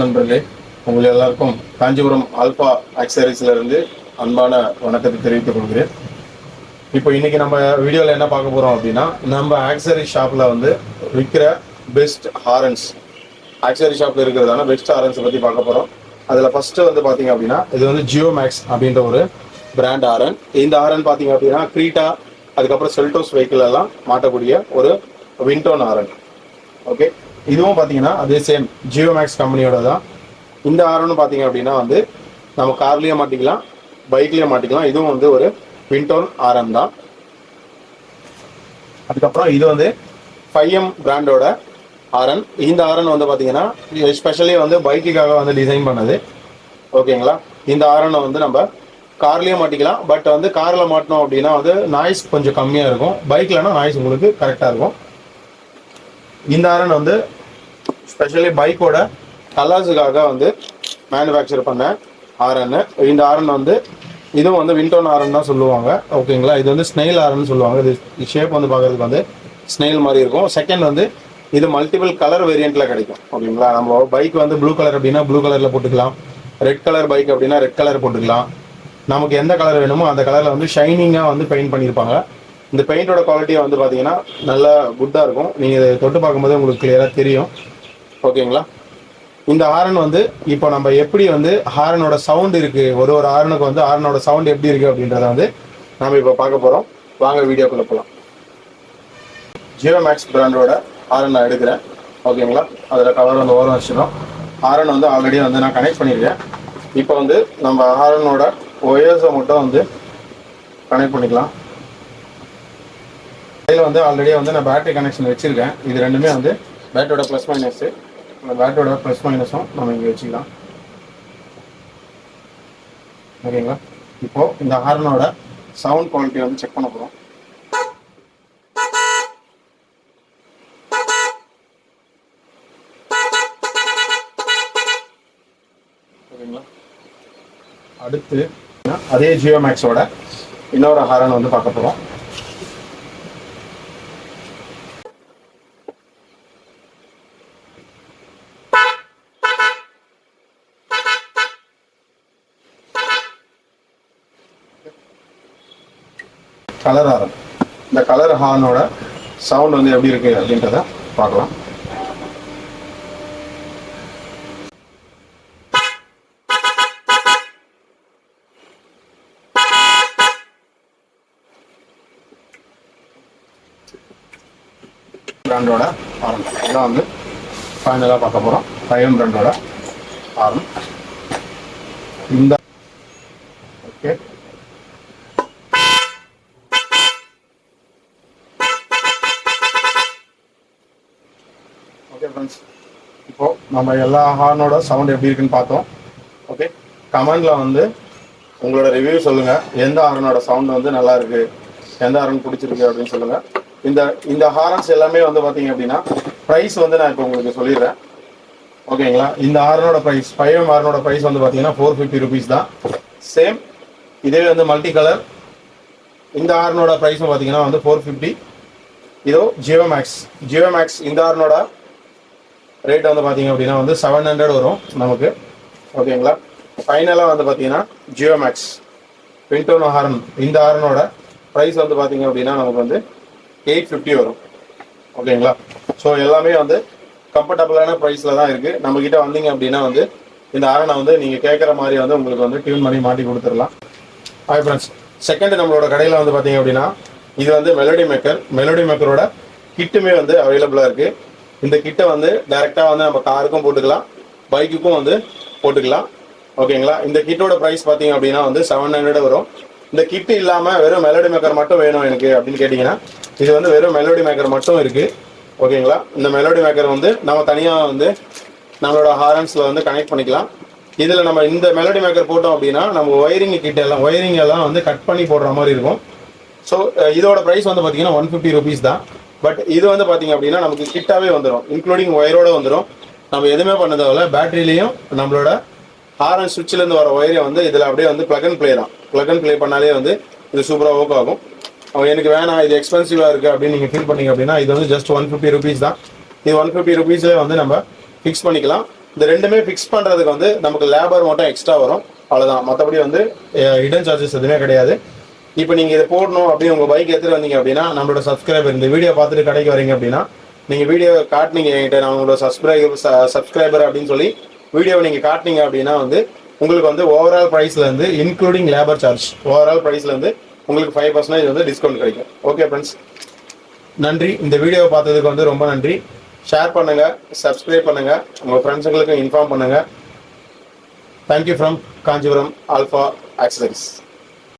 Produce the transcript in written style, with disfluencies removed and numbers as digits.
நண்பர்களே, உங்கள் எல்லாருக்கும் காஞ்சிபுரம் ஆல்பா ஆக்சரிஸ்ல இருந்து அன்பான வணக்கத்தை தெரிவித்துக் கொள்கிறேன். இப்போ இன்னைக்கு நம்ம வீடியோவில் என்ன பார்க்க போறோம் அப்படின்னா, நம்ம ஆக்சரி ஷாப்ல வந்து விற்கிற பெஸ்ட் ஹாரன்ஸ், ஆக்சரி ஷாப்ல இருக்கிறதான பெஸ்ட் ஹாரன்ஸ் பத்தி பார்க்க போறோம். அதுல ஃபர்ஸ்ட் வந்து பாத்தீங்க அப்படின்னா, இது வந்து ஜியோ மேக்ஸ் அப்படின்ற ஒரு பிராண்ட் ஹாரன். இந்த ஹாரன் பாத்தீங்க அப்படின்னா கிரீட்டா, அதுக்கப்புறம் செல்டோஸ் வெஹிக்கிள் எல்லாம் மாட்டக்கூடிய ஒரு விண்டோன் ஹாரன். ஓகே, இதுவும் பார்த்தீங்கன்னா அதே சேம் ஜியோ மேக்ஸ் கம்பெனியோட தான். இந்த ஆரன்னு பார்த்தீங்க அப்படின்னா வந்து நம்ம கார்லேயே மாட்டிக்கலாம், பைக்லேயே மாட்டிக்கலாம். இதுவும் வந்து ஒரு விண்டோன் ஆரன் தான். அதுக்கப்புறம் இது வந்து 5M பிராண்டோட ஆரன். இந்த ஆரன் வந்து பார்த்தீங்கன்னா எஸ்பெஷலி வந்து பைக்குக்காக வந்து டிசைன் பண்ணது. ஓகேங்களா, இந்த ஆரனை வந்து நம்ம கார்லேயே மாட்டிக்கலாம். பட் வந்து காரில் மாட்டினோம் அப்படின்னா வந்து நாய்ஸ் கொஞ்சம் கம்மியாக இருக்கும், பைக்லனா நாய்ஸ் உங்களுக்கு கரெக்டாக இருக்கும். இந்த ஆரன் வந்து ஸ்பெஷலி பைக்கோட கலர்ஸுக்காக வந்து மேனுஃபேக்சர் பண்ண ஆரன். இந்த ஆரன் வந்து இதுவும் வந்து விண்டோன் ஆரன் தான் சொல்லுவாங்க. ஓகேங்களா, இது வந்து ஸ்னெயில் ஆரன் சொல்லுவாங்க. இது ஷேப் வந்து பார்க்கறதுக்கு வந்து ஸ்னெயில் மாதிரி இருக்கும். செகண்ட் வந்து இது மல்டிபிள் கலர் வேரியண்ட்ல கிடைக்கும். ஓகேங்களா, நம்ம பைக் வந்து ப்ளூ கலர் அப்படின்னா ப்ளூ கலர்ல போட்டுக்கலாம், ரெட் கலர் பைக் அப்படின்னா ரெட் கலர் போட்டுக்கலாம். நமக்கு எந்த கலர் வேணுமோ அந்த கலர்ல வந்து ஷைனிங்காக வந்து பெயிண்ட் பண்ணியிருப்பாங்க. இந்த பெயிண்டோட குவாலிட்டி வந்து பார்த்தீங்கன்னா நல்லா குட்டாக இருக்கும். நீங்கள் இதை தொட்டு பார்க்கும்போது உங்களுக்கு கிளியராக தெரியும். ஓகேங்களா, இந்த ஹாரன் வந்து இப்போ நம்ம எப்படி வந்து ஹாரனோட சவுண்ட் இருக்குது, ஒரு ஹாரனுக்கு வந்து ஹாரனோட சவுண்ட் எப்படி இருக்குது அப்படின்றத வந்து நம்ம இப்போ பார்க்க போகிறோம். வாங்க வீடியோக்குள்ளே போகலாம். ஜியோ மேக்ஸ் பிராண்டோட ஹாரன் நான் எடுக்கிறேன். ஓகேங்களா, அதில் கவர் வந்து ஓரம் வச்சிடும். ஹாரன் வந்து ஆல்ரெடி வந்து நான் கனெக்ட் பண்ணியிருக்கேன். இப்போ வந்து நம்ம ஹாரனோட ஒயர்ஸை மட்டும் வந்து கனெக்ட் பண்ணிக்கலாம். இதில் வந்து ஆல்ரெடி வந்து நான் பேட்டரி கனெக்ஷன் வச்சுருக்கேன். இது ரெண்டுமே வந்து பேட்டரியோட ப்ளஸ் மைனஸு. அந்த பேட்டரியோட ப்ளஸ் மைனஸும் நம்ம இங்கே வச்சுக்கலாம். ஓகேங்களா, இப்போது இந்த ஹாரனோட சவுண்ட் குவாலிட்டி வந்து செக் பண்ண போகிறோம். ஓகேங்களா, அடுத்து அதே ஜியோ மேக்ஸோட இன்னொரு ஹாரன் வந்து பார்க்க போகிறோம். Colour horn. இந்த கலர் ஹார்னோட சவுண்ட் வந்து எப்படி இருக்கு அப்படின்றத பார்க்கலாம். பிராண்டோட ஹாரன் இதான் வந்து ஃபைனலாக பார்க்க போகிறோம். 5M பிராண்டோட ஹாரன். இந்த ஓகே, ஓகே ஃப்ரெண்ட்ஸ், இப்போ நம்ம எல்லா ஹார்னோட சவுண்ட் எப்படி இருக்குன்னு பார்த்தோம். ஓகே, கமெண்ட்ல வந்து உங்களோட ரிவ்யூ சொல்லுங்க. எந்த ஹாரனோட சவுண்ட் வந்து நல்லா இருக்கு, எந்த ஹாரன் பிடிச்சிருக்கு அப்படின்னு சொல்லுங்க. இந்த ஹாரன்ஸ் எல்லாமே வந்து பார்த்தீங்க அப்படின்னா ப்ரைஸ் வந்து நான் இப்போ உங்களுக்கு சொல்லிடுறேன். ஓகேங்களா, இந்த ஹாரனோட ப்ரைஸ் 5M ஹாரனோட ப்ரைஸ் வந்து பார்த்தீங்கன்னா 450 rupees தான். சேம் இதே வந்து மல்டி கலர் இந்த ஹாரனோட ப்ரைஸும் பார்த்தீங்கன்னா வந்து 450. இதோ ஜியோ மேக்ஸ் இந்த ஹாரனோட ரேட் வந்து பார்த்தீங்க அப்படின்னா வந்து 700 வரும் நமக்கு. ஓகேங்களா, ஃபைனலாக வந்து பார்த்தீங்கன்னா ஜியோ மேக்ஸ் விண்டோன் ஹாரன் இந்த ஹாரனோட ப்ரைஸ் வந்து பார்த்தீங்க அப்படின்னா நமக்கு வந்து 850 வரும். ஓகேங்களா, ஸோ எல்லாமே வந்து கம்ஃபர்டபுளான ப்ரைஸில் தான் இருக்குது. நம்மக்கிட்ட வந்தீங்க அப்படின்னா வந்து இந்த ஹாரனை வந்து நீங்கள் கேட்குற மாதிரி வந்து உங்களுக்கு வந்து டியூன் பண்ணி மாட்டி கொடுத்துடலாம். ஹாய் ஃப்ரெண்ட்ஸ், செகண்ட் நம்மளோட கடையில் வந்து பார்த்தீங்க அப்படின்னா இது வந்து மெலோடி மேக்கரோட கிட்டுமே வந்து அவைலபிளாக இருக்குது. இந்த கிட்டை வந்து டைரெக்டாக வந்து நம்ம காருக்கும் போட்டுக்கலாம், பைக்குக்கும் வந்து போட்டுக்கலாம். ஓகேங்களா, இந்த கிட்டோட ப்ரைஸ் பார்த்தீங்க அப்படின்னா வந்து 700 வரும். இந்த கிட்டு இல்லாமல் வெறும் மெலோடி மேக்கர் மட்டும் வேணும் எனக்கு அப்படின்னு கேட்டிங்கன்னா இது வந்து வெறும் மெலோடி மேக்கர் மட்டும் இருக்குது. ஓகேங்களா, இந்த மெலோடி மேக்கர் வந்து நம்ம தனியாக வந்து நம்மளோட ஹாரன்ஸில் வந்து கனெக்ட் பண்ணிக்கலாம். இதில் நம்ம இந்த மெலோடி மேக்கர் போட்டோம் அப்படின்னா நம்ம ஒயரிங் எல்லாம் வந்து கட் பண்ணி போடுற மாதிரி இருக்கும். ஸோ இதோட ப்ரைஸ் வந்து பார்த்தீங்கன்னா 150 rupees தான். பட் இது வந்து பார்த்தீங்க அப்படின்னா நமக்கு கிட்டாவே வந்துடும், இன்க்ளூடிங் ஒயரோட வந்துடும். நம்ம எதுவுமே பண்ண தேவையில்ல. பேட்டரியிலையும் நம்மளோட ஹாரன் சுவிட்சிலேருந்து வர ஒயரை வந்து இதில் அப்படியே வந்து ப்ளக் அண்ட் ப்ளே தான். ப்ளக் அண்ட் ப்ளே பண்ணாலே வந்து இது சூப்பராக ஒர்க் ஆகும். எனக்கு வேணாம் இது எக்ஸ்பென்சிவாக இருக்குது அப்படின்னு நீங்கள் ஃபீல் பண்ணிங்க அப்படின்னா இது வந்து ஜஸ்ட் 150 rupees தான். இது 150 rupeesலேயே வந்து நம்ம ஃபிக்ஸ் பண்ணிக்கலாம். இந்த ரெண்டுமே ஃபிக்ஸ் பண்ணுறதுக்கு வந்து நமக்கு லேபர் மட்டும் எக்ஸ்ட்ரா வரும், அவ்வளோதான். மற்றபடி வந்து ஹிடன் சார்ஜஸ் எதுவுமே கிடையாது. இப்போ நீங்கள் இதை போடணும் அப்படின்னு உங்கள் பைக் எடுத்துகிட்டு வந்தீங்க அப்படின்னா, நம்மளோட சப்ஸ்கிரைபர் இந்த வீடியோ பார்த்துட்டு கடைக்கு வரீங்க அப்படின்னா, நீங்கள் வீடியோ காட்டினீங்க என்கிட்ட, நான் உங்களோட சப்ஸ்கிரைபர் அப்படின்னு சொல்லி வீடியோவை நீங்கள் காட்டினீங்க அப்படின்னா வந்து உங்களுக்கு வந்து ஓவரால் ப்ரைஸ்லேருந்து இன்க்ளூடிங் லேபர் சார்ஜ் ஓவரால் ப்ரைஸ்லேருந்து உங்களுக்கு 5% வந்து டிஸ்கவுண்ட் கிடைக்கும். ஓகே ஃப்ரெண்ட்ஸ், நன்றி. இந்த வீடியோவை பார்த்ததுக்கு வந்து ரொம்ப நன்றி. ஷேர் பண்ணுங்கள், சப்ஸ்கிரைப் பண்ணுங்கள், உங்கள் ஃப்ரெண்ட்ஸுங்களுக்கு இன்ஃபார்ம் பண்ணுங்கள். Thank you from Kanchipuram alpha accessories.